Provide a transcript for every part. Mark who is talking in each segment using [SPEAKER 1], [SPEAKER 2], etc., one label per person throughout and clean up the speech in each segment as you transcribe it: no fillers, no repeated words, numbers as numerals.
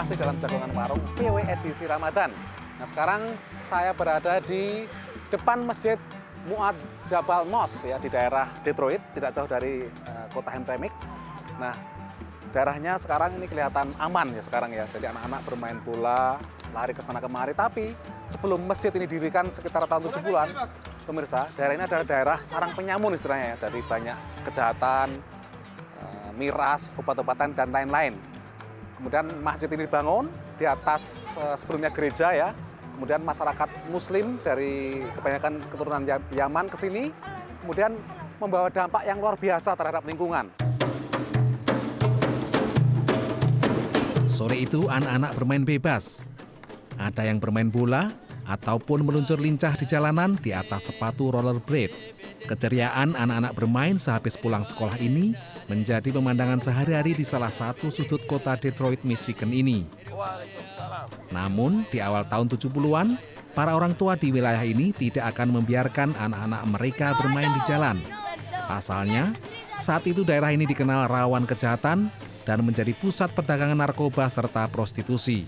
[SPEAKER 1] masih dalam Jagongan Warung VW edisi Ramadan. Nah, sekarang saya berada di depan Masjid Mu'adh Jabal Mosque ya, di daerah Detroit, tidak jauh dari kota Hamtramck. Nah, daerahnya sekarang ini kelihatan aman ya sekarang ya. Jadi anak-anak bermain bola, lari ke sana kemari. Tapi sebelum masjid ini didirikan sekitar tahun 70-an, pemirsa, daerah ini adalah daerah sarang penyamun istilahnya ya, dari banyak kejahatan, miras, obat-obatan, dan lain-lain. Kemudian masjid ini dibangun di atas sebelumnya gereja ya. Kemudian masyarakat muslim dari kebanyakan keturunan Yaman ke sini, kemudian membawa dampak yang luar biasa terhadap lingkungan.
[SPEAKER 2] Sore itu anak-anak bermain bebas. Ada yang bermain bola ataupun meluncur lincah di jalanan di atas sepatu rollerblade. Keceriaan anak-anak bermain sehabis pulang sekolah ini menjadi pemandangan sehari-hari di salah satu sudut kota Detroit, Michigan ini. Namun, di awal tahun 70-an, para orang tua di wilayah ini tidak akan membiarkan anak-anak mereka bermain di jalan. Pasalnya, saat itu daerah ini dikenal rawan kejahatan dan menjadi pusat perdagangan narkoba serta prostitusi.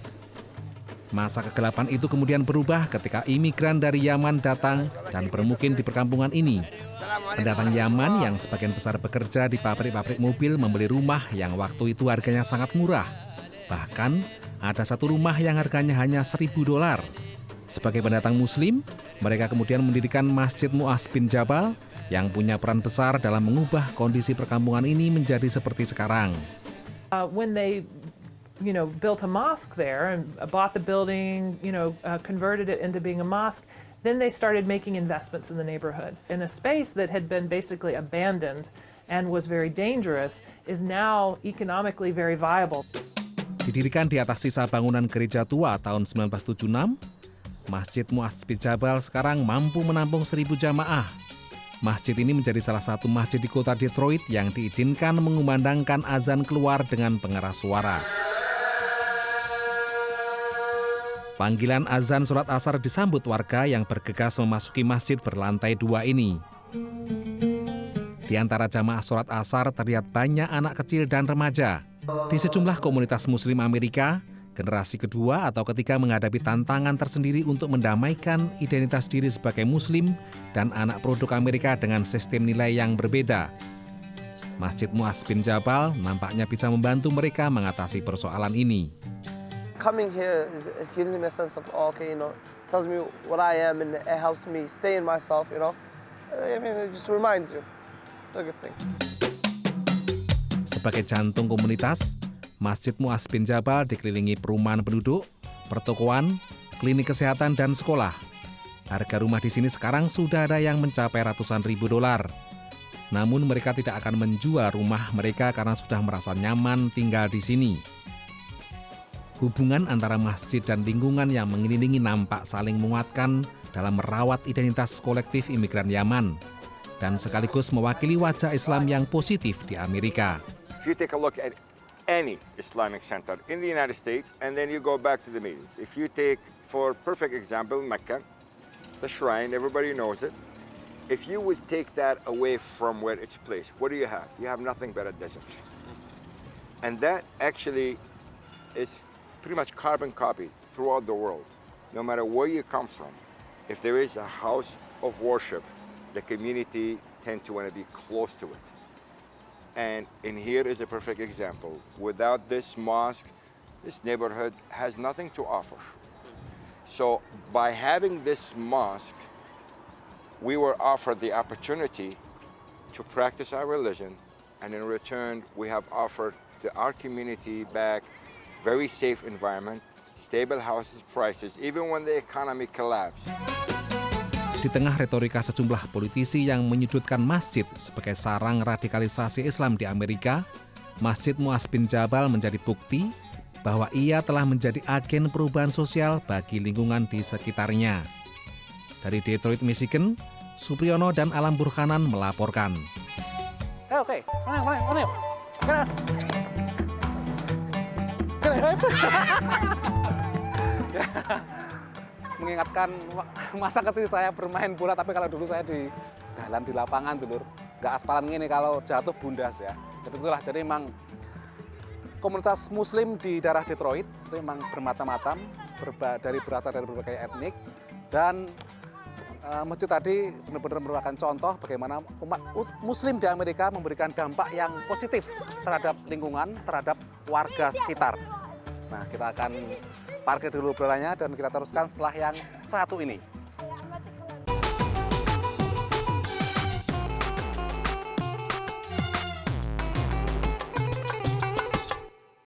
[SPEAKER 2] Masa kegelapan itu kemudian berubah ketika imigran dari Yaman datang dan bermukim di perkampungan ini. Pendatang Yaman yang sebagian besar bekerja di pabrik-pabrik mobil membeli rumah yang waktu itu harganya sangat murah. Bahkan ada satu rumah yang harganya hanya $1.000. Sebagai pendatang muslim, mereka kemudian mendirikan Masjid Mu'adh bin Jabal yang punya peran besar dalam mengubah kondisi perkampungan ini menjadi seperti sekarang.
[SPEAKER 3] When they built a mosque there and bought the building, converted it into being a mosque, then they started making investments in the neighborhood. In a space that had been basically abandoned and was very dangerous is now economically very viable.
[SPEAKER 2] Didirikan di atas sisa bangunan gereja tua tahun 1976, Masjid Mu'adh bin Jabal sekarang mampu menampung 1.000 jamaah. Masjid ini menjadi salah satu masjid di kota Detroit yang diizinkan mengumandangkan azan keluar dengan pengeras suara. Panggilan azan surat asar disambut warga yang bergegas memasuki masjid berlantai 2 ini. Di antara jamaah surat asar terlihat banyak anak kecil dan remaja. Di sejumlah komunitas muslim Amerika, generasi kedua atau ketiga menghadapi tantangan tersendiri untuk mendamaikan identitas diri sebagai muslim dan anak produk Amerika dengan sistem nilai yang berbeda. Masjid Mu'adh bin Jabal nampaknya bisa membantu mereka mengatasi persoalan ini.
[SPEAKER 4] Coming here it gives me a sense of tells me what I am and it helps me stay in myself, I mean it just reminds you. It's a good thing.
[SPEAKER 2] Sebagai jantung komunitas, Masjid Mu'adh bin Jabal dikelilingi perumahan penduduk, pertokoan, klinik kesehatan, dan sekolah. Harga rumah di sini sekarang sudah ada yang mencapai ratusan ribu dolar. Namun mereka tidak akan menjual rumah mereka karena sudah merasa nyaman tinggal di sini. Hubungan antara masjid dan lingkungan yang mengelilingi nampak saling menguatkan dalam merawat identitas kolektif imigran Yaman dan sekaligus mewakili wajah Islam yang positif di Amerika.
[SPEAKER 5] If you take a look at any Islamic center in the United States and then you go back to the Medians. If you take, for perfect example, Mecca, the shrine, everybody knows it. If you would take that away from where it's placed, what do you have? You have nothing but a desert. And that actually is pretty much carbon copy throughout the world. No matter where you come from, if there is a house of worship, the community tend to want to be close to it. And in here is a perfect example. Without this mosque, this neighborhood has nothing to offer. So by having this mosque, we were offered the opportunity to practice our religion, and in return, we have offered to our community back very safe environment, stable houses prices, even when the economy collapsed.
[SPEAKER 2] Di tengah retorika sejumlah politisi yang menyudutkan masjid sebagai sarang radikalisasi Islam di Amerika, Masjid Mu'adh bin Jabal menjadi bukti bahwa ia telah menjadi agen perubahan sosial bagi lingkungan di sekitarnya. Dari Detroit, Michigan, Supriyono dan Alam Burhanan melaporkan.
[SPEAKER 1] Oke. Mana yuk? Mengingatkan masa kecil saya bermain bola, tapi kalau dulu saya di jalan di lapangan dulur, nggak aspalan gini, kalau jatuh bundas ya. Jadi itulah, jadi memang komunitas Muslim di daerah Detroit itu memang bermacam-macam, berasal dari berbagai etnik, dan masjid tadi benar-benar merupakan contoh bagaimana umat Muslim di Amerika memberikan dampak yang positif terhadap lingkungan, terhadap warga sekitar. Nah, kita akan parkir dulu obrolannya dan kita teruskan setelah yang satu ini.